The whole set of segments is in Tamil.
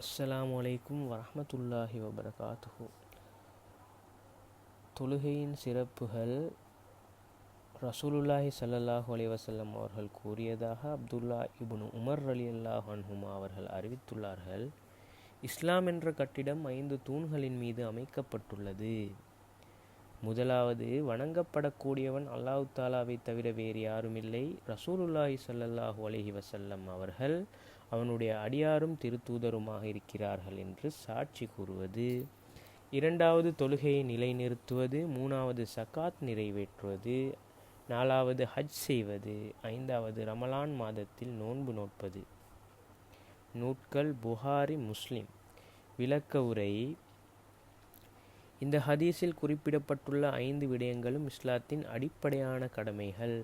அஸ்ஸலாமு அலைக்கும் வரஹ்மத்துல்லாஹி வபரகாத்துஹு. தொழுகையின் சிறப்புகள் ரசூலுல்லாஹி ஸல்லல்லாஹு அலைஹி வஸல்லம் அவர்கள் கூறியதாக அப்துல்லா இப்னு உமர் ரலியல்லாஹு அன்ஹுமா அவர்கள் அறிவித்துள்ளார்கள். இஸ்லாம் என்ற கட்டிடம் 5 தூண்களின் மீது அமைக்கப்பட்டுள்ளது. முதலாவது, வணங்கப்படக்கூடியவன் அல்லாஹ் தாலாவை தவிர வேறு யாருமில்லை. ரசூலுல்லாஹி ஸல்லல்லாஹு அலைஹி வஸல்லம் அவர்கள் அவனுடைய அடியாரும் திருத்தூதருமாக இருக்கிறார்கள் என்று சாட்சி கூறுவது. இரண்டாவது, தொழுகையை நிலைநிறுத்துவது. மூணாவது, சகாத் நிறைவேற்றுவது. நாலாவது, ஹஜ் செய்வது. ஐந்தாவது, ரமலான் மாதத்தில் நோன்பு நோட்பது. நூட்கள் புகாரி, முஸ்லிம். விளக்க உரை. இந்த ஹதீஸில் குறிப்பிடப்பட்டுள்ள 5 விடயங்களும் இஸ்லாத்தின் அடிப்படையான கடமைகள்.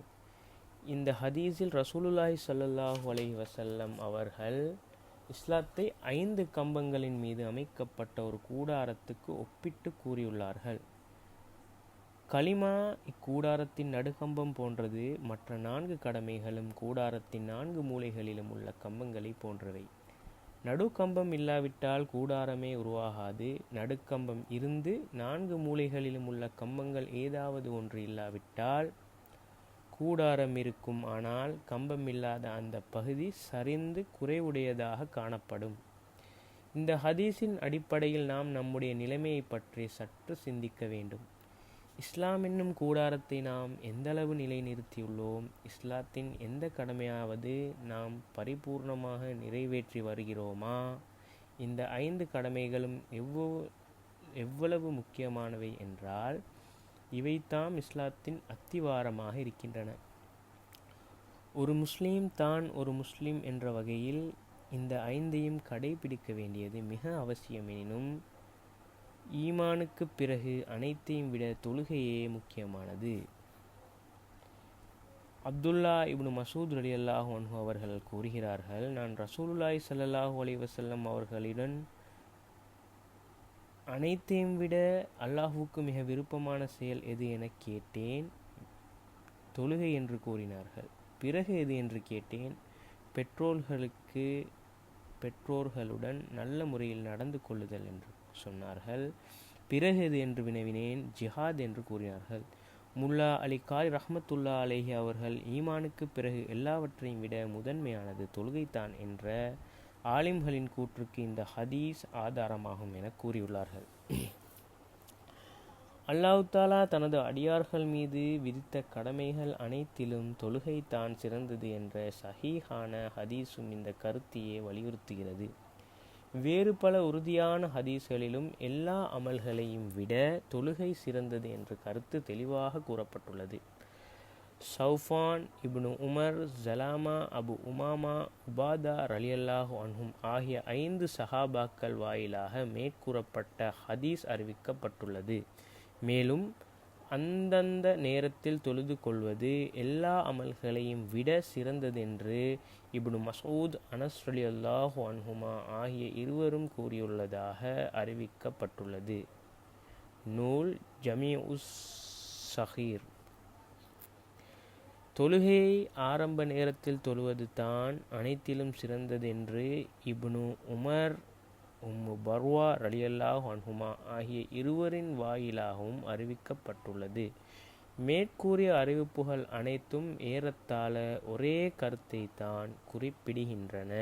இந்த ஹதீஸில் ரசூலுல்லாஹி ஸல்லல்லாஹு அலைஹி வஸல்லம் அவர்கள் இஸ்லாத்தை 5 கம்பங்களின் மீது அமைக்கப்பட்ட ஒரு கூடாரத்துக்கு ஒப்பிட்டு கூறியுள்ளார்கள். கலிமா இக்கூடாரத்தின் நடுக்கம்பம் போன்றது. மற்ற 4 கடமைகளும் கூடாரத்தின் 4 மூலைகளிலும் உள்ள கம்பங்களை போன்றவை. நடுக்கம்பம் இல்லாவிட்டால் கூடாரமே உருவாகாது. நடுக்கம்பம் இருந்து 4 மூலைகளிலும் உள்ள கம்பங்கள் ஏதாவது ஒன்று இல்லாவிட்டால் கூடாரம் இருக்கும். ஆனால் கம்பம் இல்லாத அந்த பகுதி சரிந்து குறைவுடையதாக காணப்படும். இந்த ஹதீஸின் அடிப்படையில் நாம் நம்முடைய நிலைமையை பற்றி சற்று சிந்திக்க வேண்டும். இஸ்லாம் என்னும் கூடாரத்தை நாம் எந்தளவு நிலைநிறுத்தியுள்ளோம்? இஸ்லாத்தின் எந்த கடமையாவது நாம் பரிபூர்ணமாக நிறைவேற்றி வருகிறோமா? இந்த 5 கடமைகளும் எவ்வளவு முக்கியமானவை என்றால் இவைதாம் இஸ்லாத்தின் அத்திவாரமாக இருக்கின்றன. ஒரு முஸ்லீம் தான் ஒரு முஸ்லீம் என்ற வகையில் இந்த 5ஐயும் கடைபிடிக்க வேண்டியது மிக அவசியம். எனினும் ஈமானுக்கு பிறகு அனைத்தையும் விட தொழுகையே முக்கியமானது. அப்துல்லா இப்னு மசூத் ரலியல்லாஹு அன்ஹு அவர்கள் கூறுகிறார்கள், நான் ரசூலுல்லாஹி ஸல்லல்லாஹு அலைஹி வஸல்லம் அவர்களிடம் அனைத்தையும் விட அல்லாஹுவுக்கு மிக விருப்பமான செயல் எது என கேட்டேன். தொழுகை என்று கூறினார்கள். பிறகு எது என்று கேட்டேன். பெற்றோர்களுடன் நல்ல முறையில் நடந்து கொள்ளுதல் என்று சொன்னார்கள். பிறகு எது என்று வினவினேன். ஜிஹாத் என்று கூறினார்கள். முல்லா அலி காரி ரஹ்மத்துல்லா அலைஹி அவர்கள் ஈமானுக்கு பிறகு எல்லாவற்றையும் விட முதன்மையானது தொழுகைத்தான் என்ற ஆலிம்களின் கூற்றுக்கு இந்த ஹதீஸ் ஆதாரமாகும் என கூறியுள்ளார்கள். அல்லாஹ் தாலா தனது அடியார்கள் மீது விதித்த கடமைகள் அனைத்திலும் தொழுகை தான் சிறந்தது என்ற சஹீஹான ஹதீஸும் இந்த கருத்தையே வலியுறுத்துகிறது. வேறு பல உறுதியான ஹதீஸ்களிலும் எல்லா அமல்களையும் விட தொழுகை சிறந்தது என்ற கருத்து தெளிவாக கூறப்பட்டுள்ளது. சௌஃபான் இப்னு உமர், ஜலாமா, அபு உமாமா, உபாதா ரலியல்லாஹு அன்ஹும் ஆகிய 5 சஹாபாக்கள் வாயிலாக மேற்கூறப்பட்ட ஹதீஸ் அறிவிக்கப்பட்டுள்ளது. மேலும் அந்தந்த நேரத்தில் தொழுது கொள்வது எல்லா அமல்களையும் விட சிறந்ததென்று இப்னு மசூத், அனஸ் ரலியல்லாஹு அன்ஹுமா ஆகிய இருவரும் கூறியுள்ளதாக அறிவிக்கப்பட்டுள்ளது. நூல் ஜமீஉஸ் ஸகீர். தொழுகையை ஆரம்ப நேரத்தில் தொழுவது தான் அனைத்திலும் சிறந்ததென்று இப்னு உமர், உம்மு பர்வா ரலியல்லாஹு அன்ஹுமா ஆகிய இருவரின் வாயிலாகவும் அறிவிக்கப்பட்டுள்ளது. மேற்கூறிய அறிவிப்புகள் அனைத்தும் ஏறத்தாழ ஒரே கருத்தை தான் குறிப்பிடுகின்றன.